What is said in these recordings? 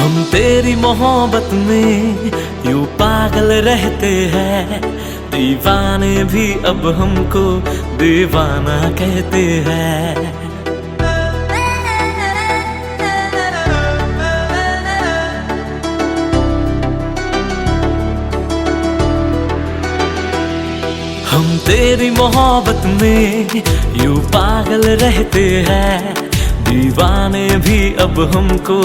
हम तेरी मोहब्बत में यूं पागल रहते हैं, दीवाने भी अब हमको दीवाना कहते हैं। हम तेरी मोहब्बत में यूं पागल रहते हैं, दीवाने भी अब हमको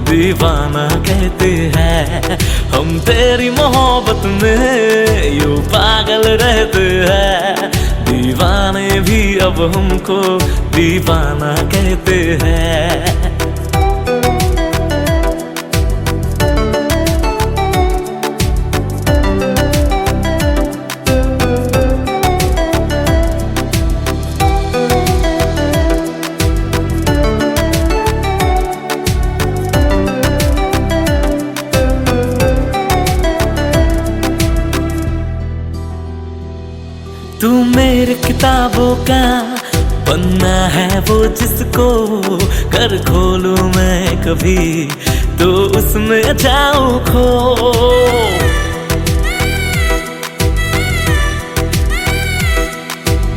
दीवाना कहते हैं। हम तेरी मोहब्बत में यूं पागल रहते हैं, दीवाने भी अब हमको दीवाना कहते हैं। तू मेरे किताबों का पन्ना है वो जिसको कर खोलूं मैं कभी तो उसमें जाऊं खो।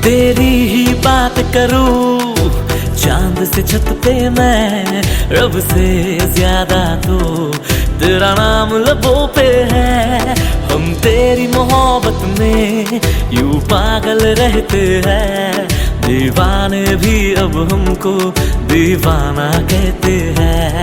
तेरी ही बात करूं चांद से छत पे मैं, रब से ज्यादा तो तेरा नाम लबों पे है। हम तेरी मोहब्बत में यूं पागल रहते हैं, दीवाने भी अब हमको दीवाना कहते हैं।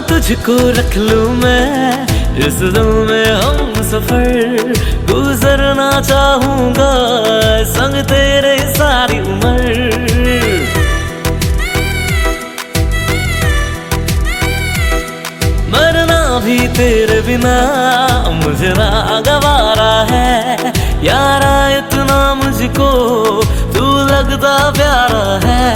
तुझको रख लूं मैं इस दिल में हम सफर, गुजरना चाहूंगा संग तेरे सारी उम्र। मरना भी तेरे बिना मुझे ना गवारा है, यारा इतना मुझको तू लगता प्यारा है।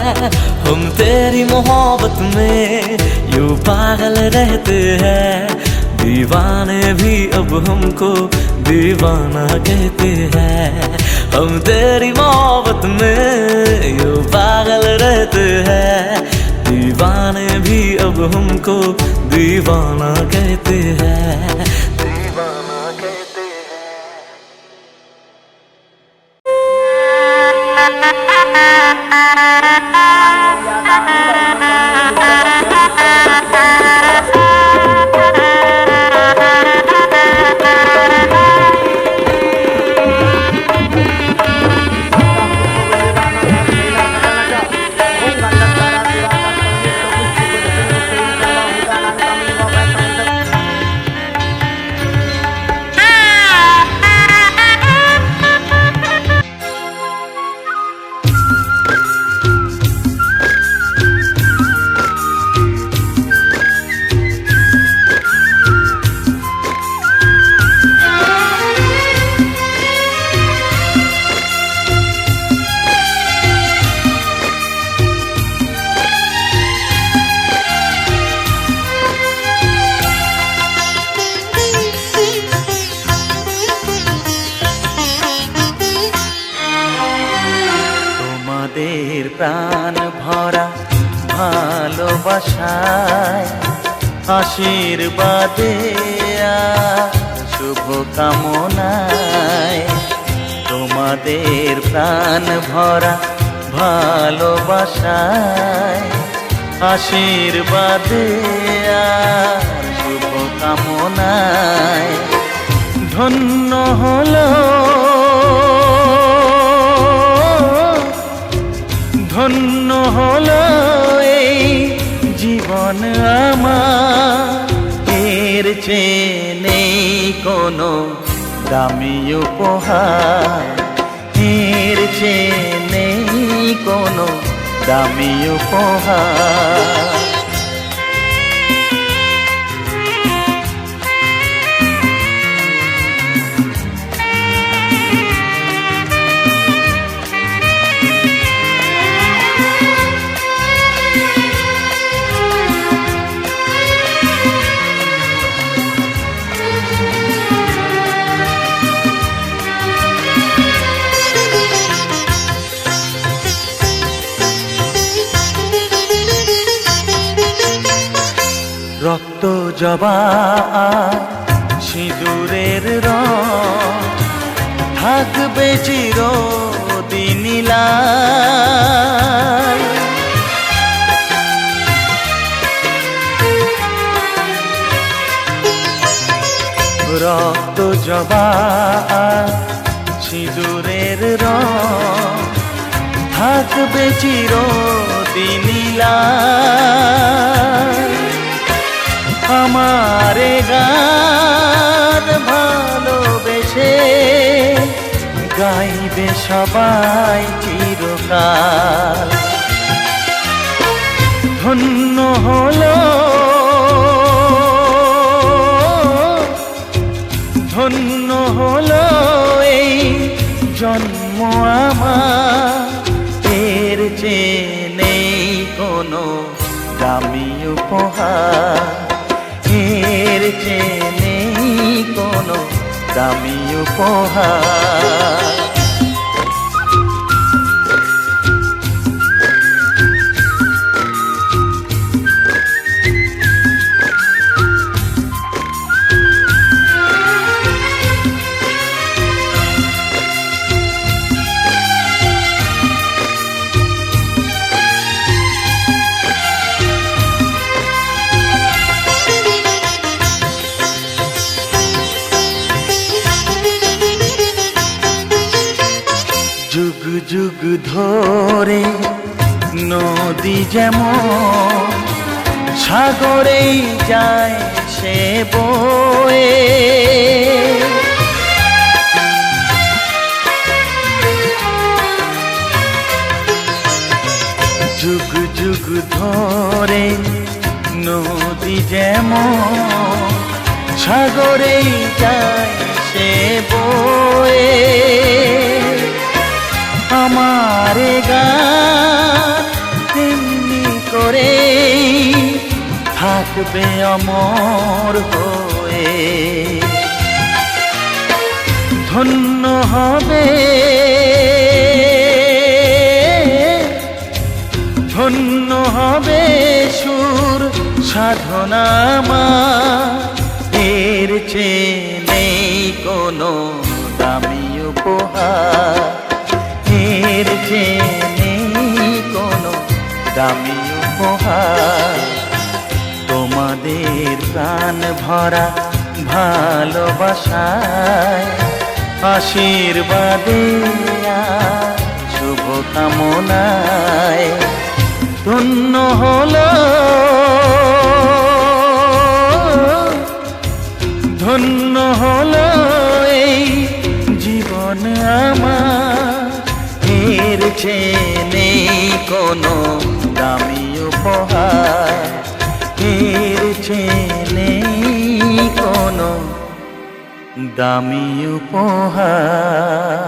हम तेरी मोहब्बत में यूं पागल रहते हैं, दीवाने भी अब हमको दीवाना कहते हैं। हम तेरी मोहब्बत में यूं पागल रहते हैं, दीवाने भी अब हमको दीवाना कहते हैं। दीवाना कहते প্রাণ ভরা ভালোবাসায় আশীর্বাদে শুভ কামনায়, তোমাদের প্রাণ ভরা ভালোবাসায় আশীর্বাদে শুভ কামনায় ধন্য হলো ধন্য হলো এই জীবন আমার, এর চেয়ে নেই কোনো দামি উপহার, এর চেয়ে নেই কোনো দামি উপহার। রক্ত জবা সিঁদুরের রং থাকবে চিরদিন লাল। রক্ত জবা সিঁদুরের রং থাকবে চিরদিন লাল। আমারে গান ভালোবেসে গাইবে সবাই চিরকাল। ধন্য হলো ধন্য হলো এই জন্ম আমার, এর চেয়ে নেই কোনো দামি উপহার, এর চেয়ে নেই কোনো দামি উপহার। যুগ যুগ ধরে নদী যেমন সাগরেই যায় সে বয়ে, যুগ যুগ ধরে নদী যেমন সাগরেই যায় সে বয়ে। আমারে গান তেমনি করে থাকবে অমর হয়ে। ধন্য হবে ধন্য হবে সুর সাধনা আমার, এর চেয়ে নেই কোনো দামি উপহার, এর চেয়ে নেই কোনো দামি উপহার। তোমাদের প্রাণ ভরা ভালোবাসায় আশীর্বাদে শুভ কামনায় ধন্য হলো ধন্য হলো এই জীবন আমার, এর চেয়ে নেই কোনো দামি উপহার, এর চেয়ে নেই কোনো দামি উপহার।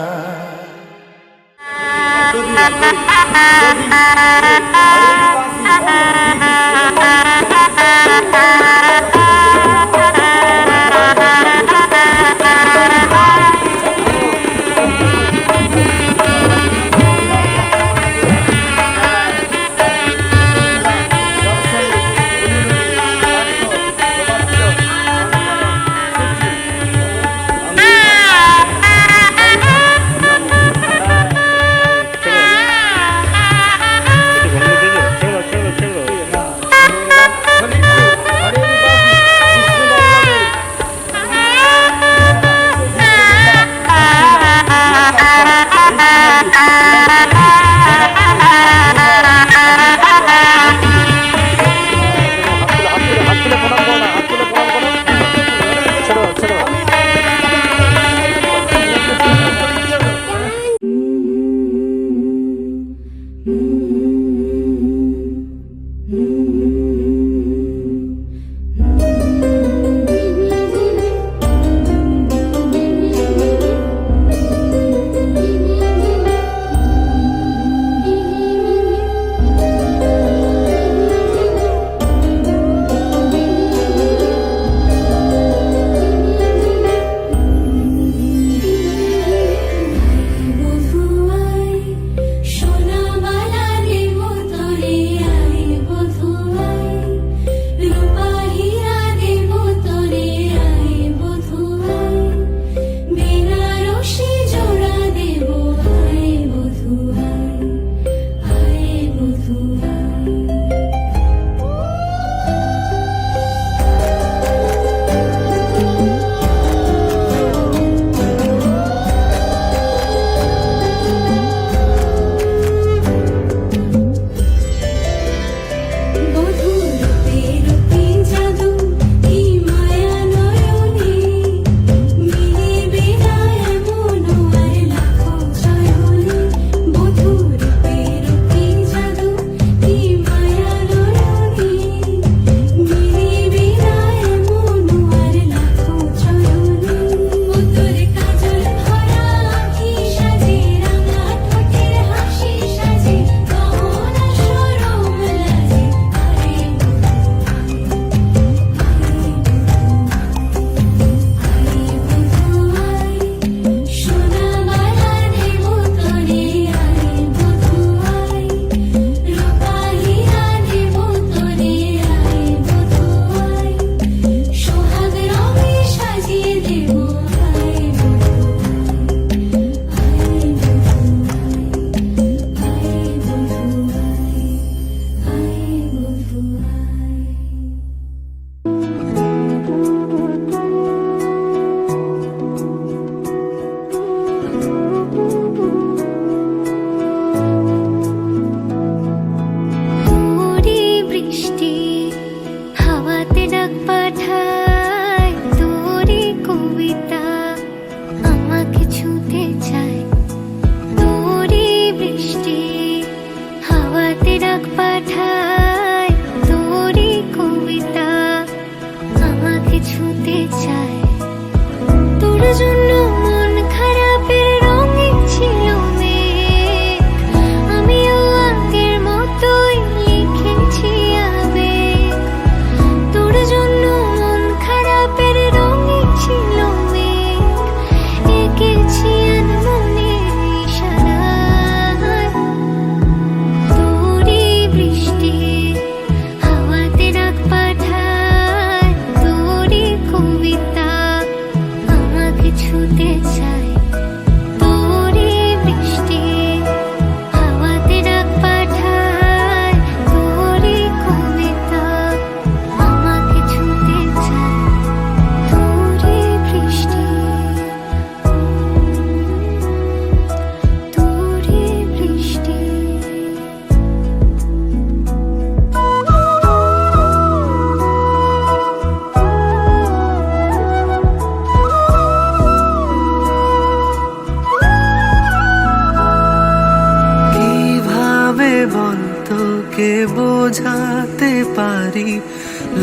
তারি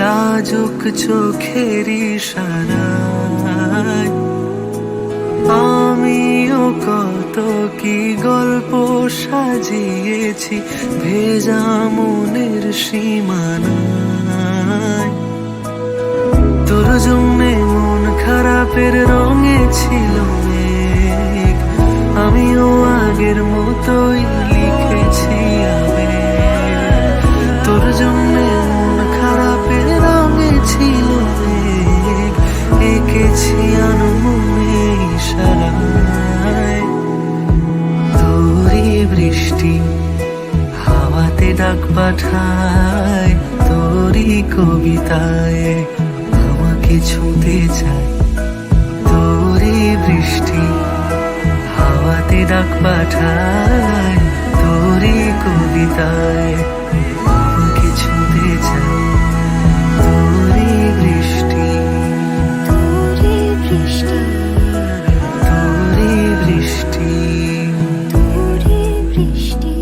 লাজুক চোখের ইশারায় আমিও কত কি গল্প সাজিয়েছি ভেজা মনের সীমানায়। তোর জন্যে মন খারাপের রঙে ছিল মেঘ, আমিও আগের মতোই লিখেছি আবেগ। তোর জন্যে মন খারাপের রঙে ছিল মেঘ, এঁকেছি আনমনে ইশারায়। তোরই বৃষ্টি হাওয়াতে ডাক পাঠায়, তোরই কবিতায় আমাকে ছুঁতে চায়। তোরই বৃষ্টি হাওয়াতে ডাক পাঠায়, তোরই কবিতায় আমাকে ছুঁতে চায়। তোরই বৃষ্টি, তোরে বৃষ্টি, তোরই বৃষ্টি। তোরে বৃষ্টি।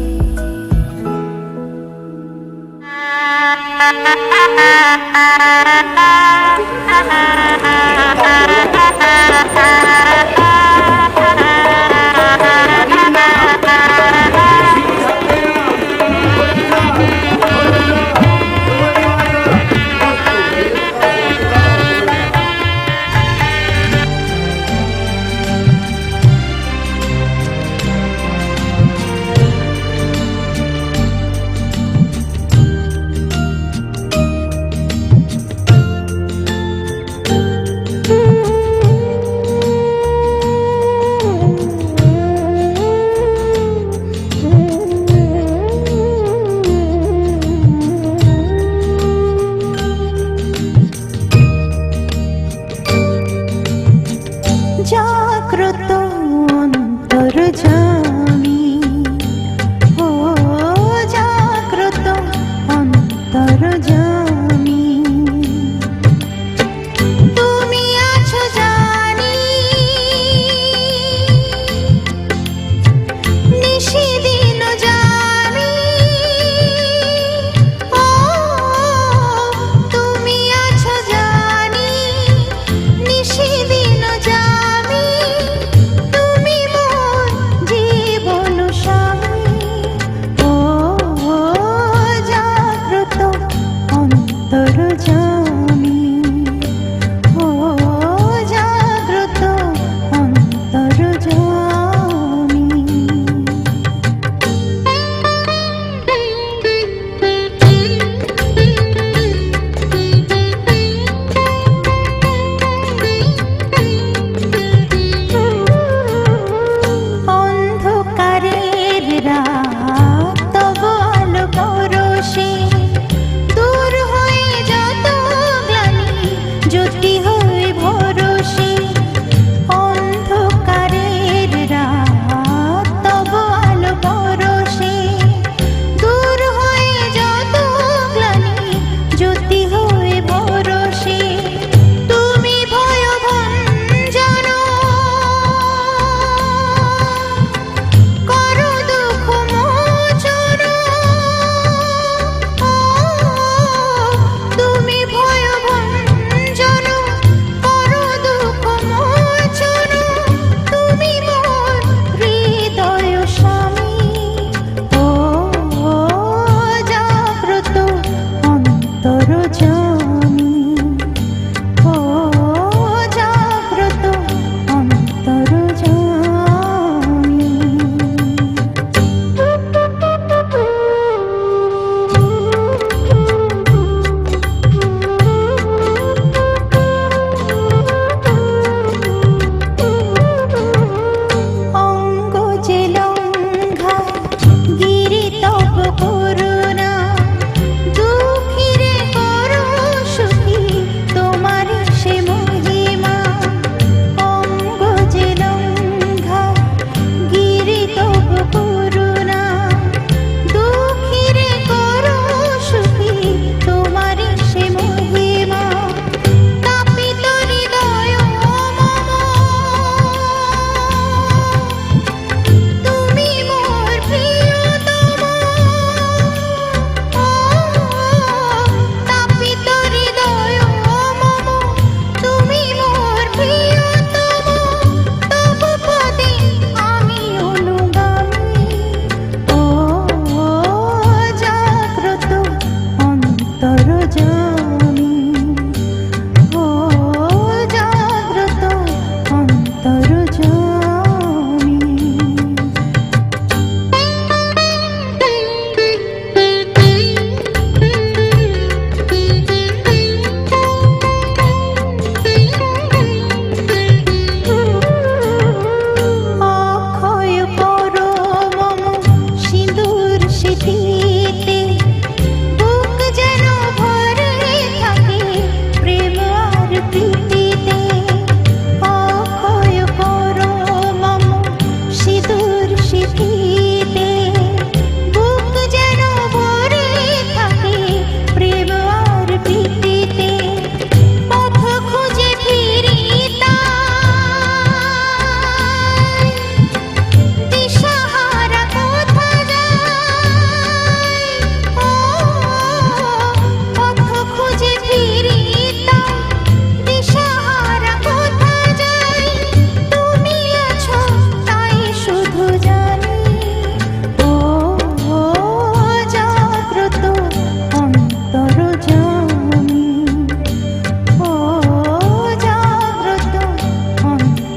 জাগ্রত অন্তর্যামী, ও জাগ্রত অন্তর্যামী, তুমি আছো জানি নিশিদিন জানি, ও তুমি আছো জানি নিশিদিন জানি, তুমি মোর জীবন স্বামী। ও জাগ্রত অন্তর্যামী, ও জাগ্রত অন্তর্যামী। অন্ধকারের রাত তব আলো পরশে দূর হয়ে যত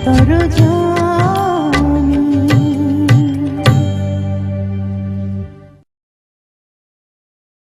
তর